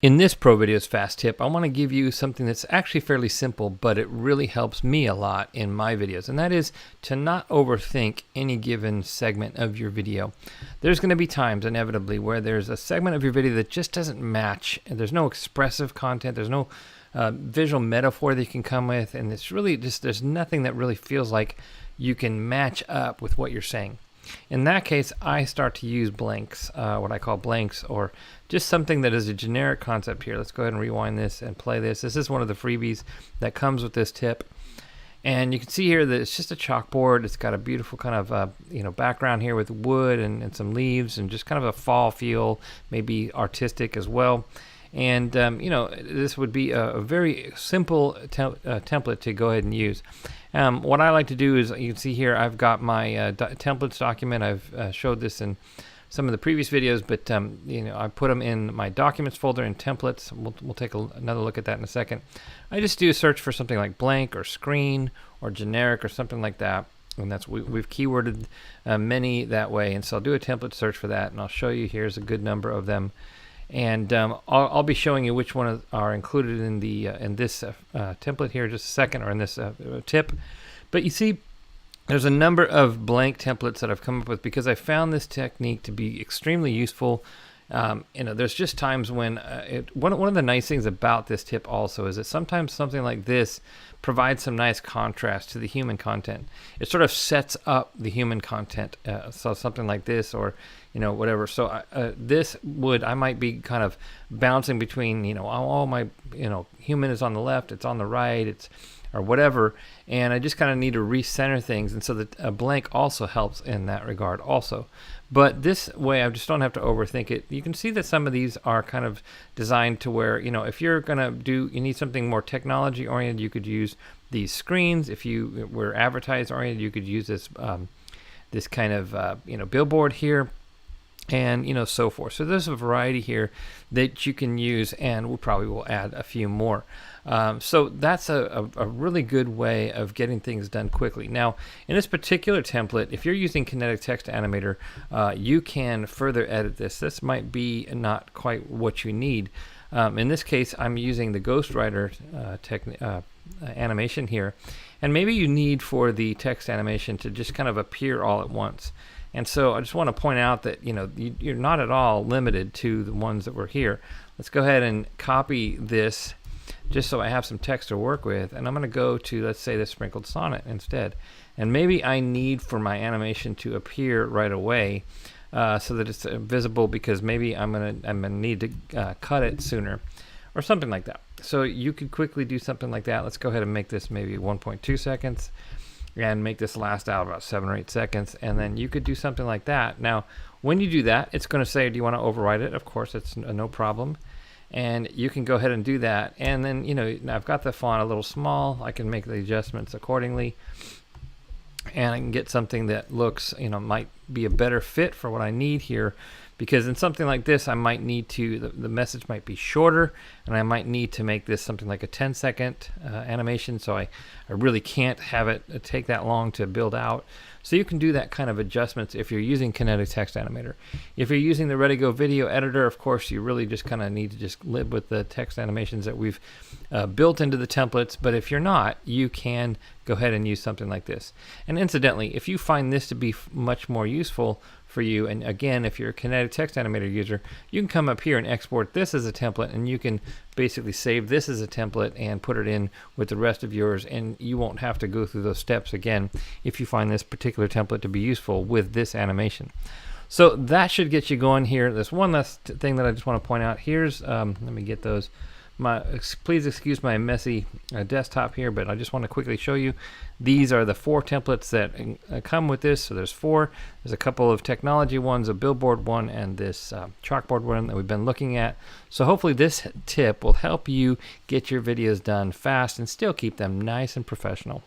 In this Pro Videos Fast tip, I want to give you something that's actually fairly simple, but it really helps me a lot in my videos, and that is to not overthink any given segment of your video. There's going to be times, inevitably, where there's a segment of your video that just doesn't match, and there's no expressive content, there's no visual metaphor that you can come with, and it's really just, there's nothing that really feels like you can match up with what you're saying. In that case, I start to use blanks, what I call blanks, or just something that is a generic concept here. Let's go ahead and rewind this and play this. This is one of the freebies that comes with this tip. And you can see here that it's just a chalkboard. It's got a beautiful kind of background here with wood and some leaves and just kind of a fall feel, maybe artistic as well. And this would be a very simple template to go ahead and use. What I like to do is, you can see here, I've got my templates document. I've showed this in some of the previous videos, but I put them in my documents folder in templates. We'll take another look at that in a second. I just do a search for something like blank or screen or generic or something like that. And that's we've keyworded many that way. And so I'll do a template search for that, and I'll show you here's a good number of them. And I'll be showing you which one are included in the in this template here in just a second, or in this tip. But you see, there's a number of blank templates that I've come up with because I found this technique to be extremely useful. There's just times when one of the nice things about this tip also is that sometimes something like this provides some nice contrast to the human content. It sort of sets up the human content. So something like this, or whatever. So I might be kind of bouncing between my human is on the left, it's on the right, or whatever, and I just kind of need to recenter things, and so that a blank also helps in that regard also. But this way I just don't have to overthink it. You can see that some of these are kind of designed to where, if you're gonna you need something more technology oriented, you could use these screens. If you were advertise oriented, you could use this this kind of billboard here, and so forth. So there's a variety here that you can use, and we probably will add a few more. So that's a really good way of getting things done quickly. Now, in this particular template, if you're using Kinetic Text Animator, you can further edit this. This might be not quite what you need. In this case, I'm using the Ghostwriter animation here, and maybe you need for the text animation to just kind of appear all at once. And so I just want to point out that you're not at all limited to the ones that were here. Let's go ahead and copy this just so I have some text to work with, and I'm going to go to, let's say, the sprinkled sonnet instead. And maybe I need for my animation to appear right away so that it's visible, because maybe I'm gonna need to cut it sooner, or something like that. So you could quickly do something like that. Let's go ahead and make this maybe 1.2 seconds. And make this last out about 7 or 8 seconds, and then you could do something like that. Now, when you do that, it's going to say, do you want to overwrite it? Of course, it's no problem. And you can go ahead and do that. And then, now I've got the font a little small. I can make the adjustments accordingly. And I can get something that looks, might be a better fit for what I need here. Because in something like this, I might need to, the message might be shorter, and I might need to make this something like a 10-second animation, so I really can't have it take that long to build out. So you can do that kind of adjustments if you're using Kinetic Text Animator. If you're using the Redigo Video Editor, of course, you really just kind of need to just live with the text animations that we've built into the templates. But if you're not, you can go ahead and use something like this. And incidentally, if you find this to be much more useful for you, and again, if you're a Kinetic Text Animator user, you can come up here and export this as a template, and you can basically save this as a template and put it in with the rest of yours, and you won't have to go through those steps again if you find this particular template to be useful with this animation. So that should get you going here. There's one last thing that I just want to point out. Here's let me get those. Please excuse my messy desktop here, but I just want to quickly show you. These are the 4 templates that come with this. So there's 4. There's a couple of technology ones, a billboard one, and this chalkboard one that we've been looking at. So hopefully this tip will help you get your videos done fast and still keep them nice and professional.